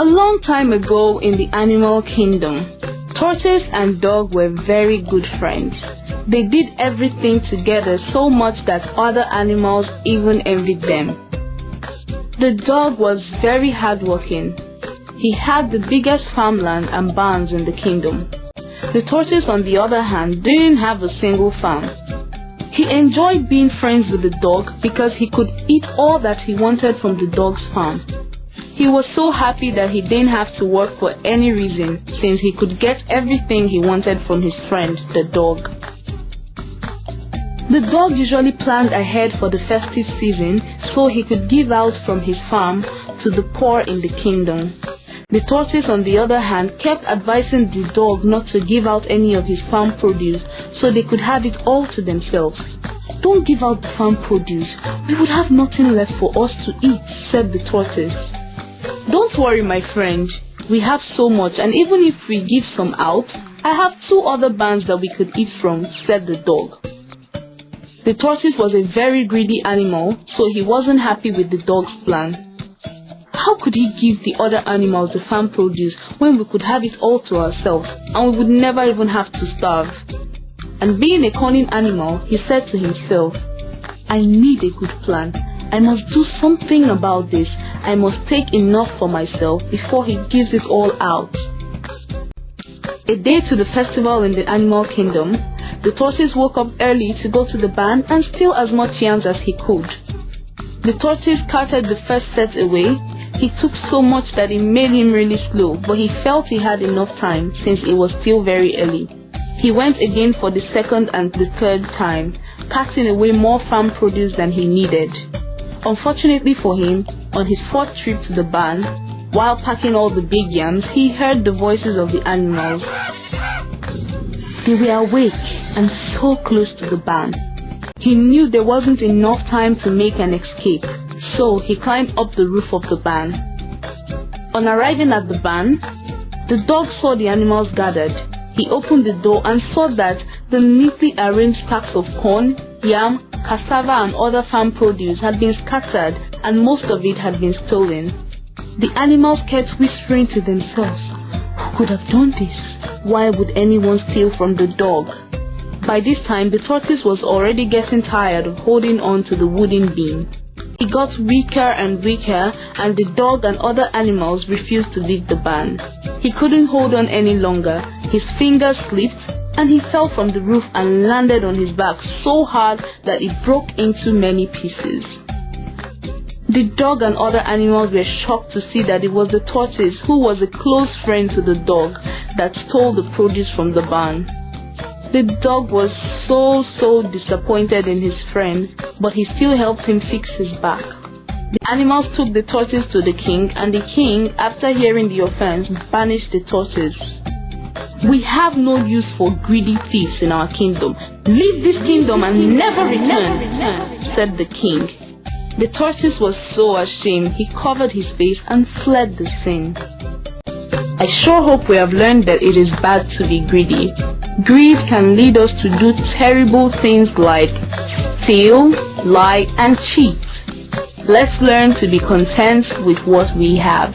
A long time ago in the animal kingdom, tortoise and dog were very good friends. They did everything together so much that other animals even envied them. The dog was very hardworking. He had the biggest farmland and barns in the kingdom. The tortoise, on the other hand, didn't have a single farm. He enjoyed being friends with the dog because he could eat all that he wanted from the dog's farm. He was so happy that he didn't have to work for any reason, since he could get everything he wanted from his friend, the dog. The dog usually planned ahead for the festive season so he could give out from his farm to the poor in the kingdom. The tortoise, on the other hand, kept advising the dog not to give out any of his farm produce so they could have it all to themselves. "Don't give out the farm produce. We would have nothing left for us to eat," said the tortoise. "Don't worry, my friend. We have so much, and even if we give some out, I have 2 other barns that we could eat from," said the dog. The tortoise was a very greedy animal, so he wasn't happy with the dog's plan. How could he give the other animals the farm produce when we could have it all to ourselves, and we would never even have to starve? And being a cunning animal, he said to himself, "I need a good plan. I must do something about this. I must take enough for myself before he gives it all out." A day to the festival in the animal kingdom, the tortoise woke up early to go to the barn and steal as much yams as he could. The tortoise carted the first set away. He took so much that it made him really slow, but he felt he had enough time since it was still very early. He went again for the second and the third time, carting away more farm produce than he needed. Unfortunately for him, on his 4th trip to the barn, while packing all the big yams, he heard the voices of the animals. They were awake and so close to the barn. He knew there wasn't enough time to make an escape, so he climbed up the roof of the barn. On arriving at the barn, the dog saw the animals gathered. He opened the door and saw that the neatly arranged stacks of corn, yam, cassava and other farm produce had been scattered, and most of it had been stolen. The animals kept whispering to themselves, "Who could have done this? Why would anyone steal from the dog?" By this time, the tortoise was already getting tired of holding on to the wooden beam. He got weaker and weaker, and the dog and other animals refused to leave the barn. He couldn't hold on any longer. His fingers slipped, and he fell from the roof and landed on his back so hard that it broke into many pieces. The dog and other animals were shocked to see that it was the tortoise, who was a close friend to the dog, that stole the produce from the barn. The dog was so disappointed in his friend, but he still helped him fix his back. The animals took the tortoise to the king, and the king, after hearing the offense, banished the tortoise. "We have no use for greedy thieves in our kingdom. Leave this kingdom and never return," said the king. The tortoise was so ashamed, he covered his face and fled the scene. I sure hope we have learned that it is bad to be greedy. Greed can lead us to do terrible things like steal, lie, and cheat. Let's learn to be content with what we have.